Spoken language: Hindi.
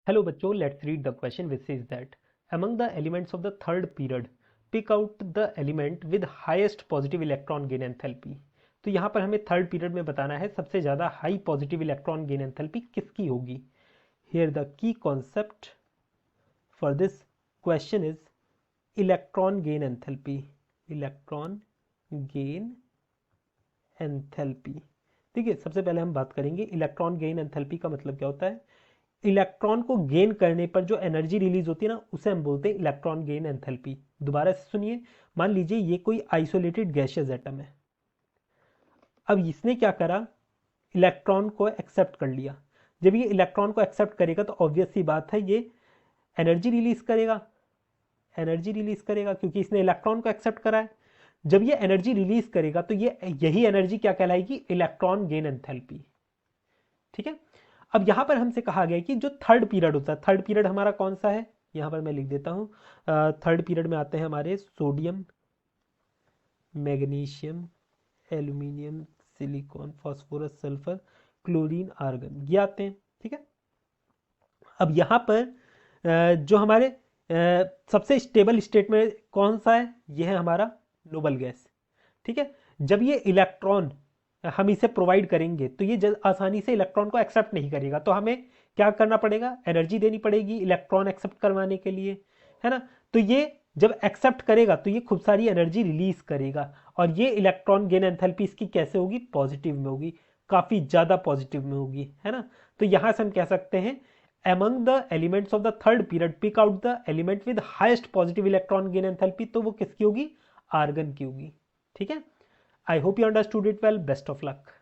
Hello बच्चों, let's read the question which says that among the elements of the third period pick out the element with highest positive electron gain enthalpy। तो यहाँ पर हमें थर्ड पीरियड में बताना है सबसे ज़्यादा high positive electron gain enthalpy किसकी होगी। Here the key concept for this question is electron gain enthalpy. Electron gain enthalpy. देखिए, सबसे पहले हम बात करेंगे इलेक्ट्रॉन गेन एंथैल्पी का मतलब क्या होता है। इलेक्ट्रॉन को गेन करने पर जो एनर्जी रिलीज होती है ना, उसे हम बोलते हैं इलेक्ट्रॉन गेन एंथैल्पी। दोबारा से सुनिए, मान लीजिए ये कोई आइसोलेटेड गैसियस एटम है। अब इसने क्या करा, इलेक्ट्रॉन को एक्सेप्ट कर लिया। जब ये इलेक्ट्रॉन को एक्सेप्ट करेगा तो ऑब्वियस सी बात है ये एनर्जी रिलीज करेगा। एनर्जी रिलीज करेगा क्योंकि इसने इलेक्ट्रॉन को एक्सेप्ट करा है। जब ये एनर्जी रिलीज करेगा तो ये यही एनर्जी क्या कहलाएगी, इलेक्ट्रॉन गेन एंथैल्पी। ठीक है। अब यहां पर हमसे कहा गया कि जो थर्ड पीरियड होता है, थर्ड पीरियड हमारा कौन सा है, यहां पर मैं लिख देता हूं। थर्ड पीरियड में आते हैं हमारे sodium, magnesium, aluminium, silicon, phosphorus, sulphur, chlorine, argon, ये आते हैं। ठीक है। अब यहां पर जो हमारे सबसे स्टेबल स्टेट में कौन सा है, यह है हमारा नोबल गैस। ठीक है। जब ये इलेक्ट्रॉन हम इसे प्रोवाइड करेंगे तो ये आसानी से इलेक्ट्रॉन को एक्सेप्ट नहीं करेगा, तो हमें क्या करना पड़ेगा, एनर्जी देनी पड़ेगी इलेक्ट्रॉन एक्सेप्ट करवाने के लिए, है ना। तो ये जब एक्सेप्ट करेगा तो ये खूब सारी एनर्जी रिलीज करेगा, और ये इलेक्ट्रॉन गेन एंथैल्पी इसकी कैसे होगी, पॉजिटिव में होगी, काफी ज्यादा पॉजिटिव में होगी, है ना। तो यहां से हम कह सकते हैं among the elements of the third period pick out the element with highest positive electron gain enthalpy, तो वो किसकी होगी, आर्गन की होगी। ठीक है। I hope you understood it well. Best of luck.